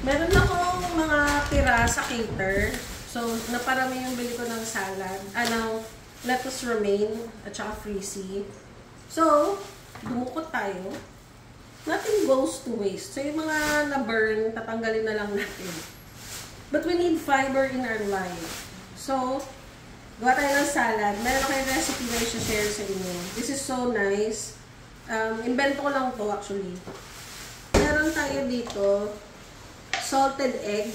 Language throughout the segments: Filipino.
Meron akong mga tira sa cater. So, naparami yung bili ko ng salad. Lettuce romaine at saka frizzy. So, dumukot tayo. Nothing goes to waste. So, yung mga na-burn, tatanggalin na lang natin. But we need fiber in our life. So, gawa tayo ng salad. Meron akong recipe na i-share sa inyo. This is so nice. Invento ko lang to actually. Meron tayo dito salted egg.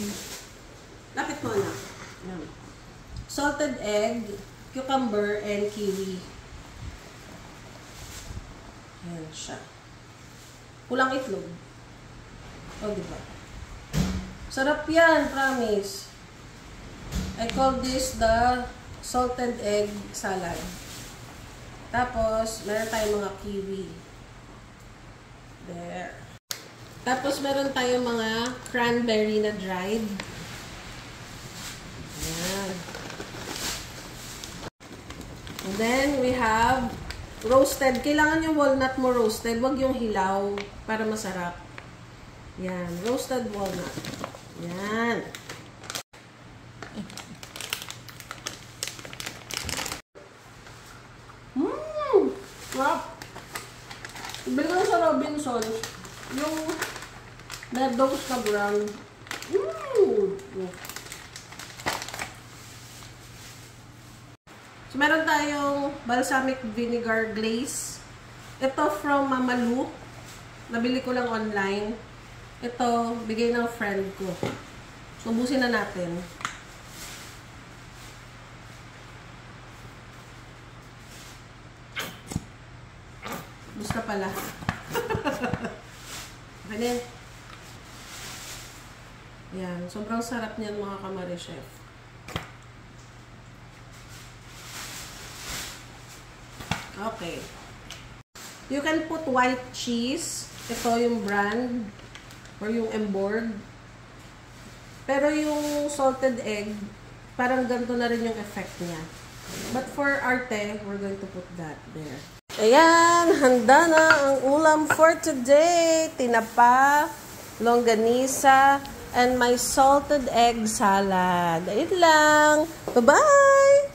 Lapit mo anak. Yan. Salted egg, cucumber, and kiwi. Yan siya. Kulang itlog. O, diba? Sarap yan, promise. I call this the salted egg salad. Tapos, meron tayong mga kiwi. There. Tapos, meron tayong mga cranberry na dried. Ayan. And then, we have roasted. Kailangan yung walnut mo roasted. Wag yung hilaw para masarap. Yan. Roasted walnut. Yan. Sarap. Ibili ko sa Robinsons. Yung Meadows na brand. So, meron tayong balsamic vinegar glaze. Ito from Mama Lu. Nabili ko lang online. Ito, bigay ng friend ko. So, ubusin na natin. Gusto pala. Ganyan. Yan. Sobrang sarap niyan mga kamari chef. Okay. You can put white cheese. Ito yung brand. Or yung Emborg. Pero yung salted egg, parang ganito na rin yung effect niya. But for arte, we're going to put that there. Ayan, handa na ang ulam for today. Tinapa, longganisa, and my salted egg salad. Ayun lang. Bye-bye!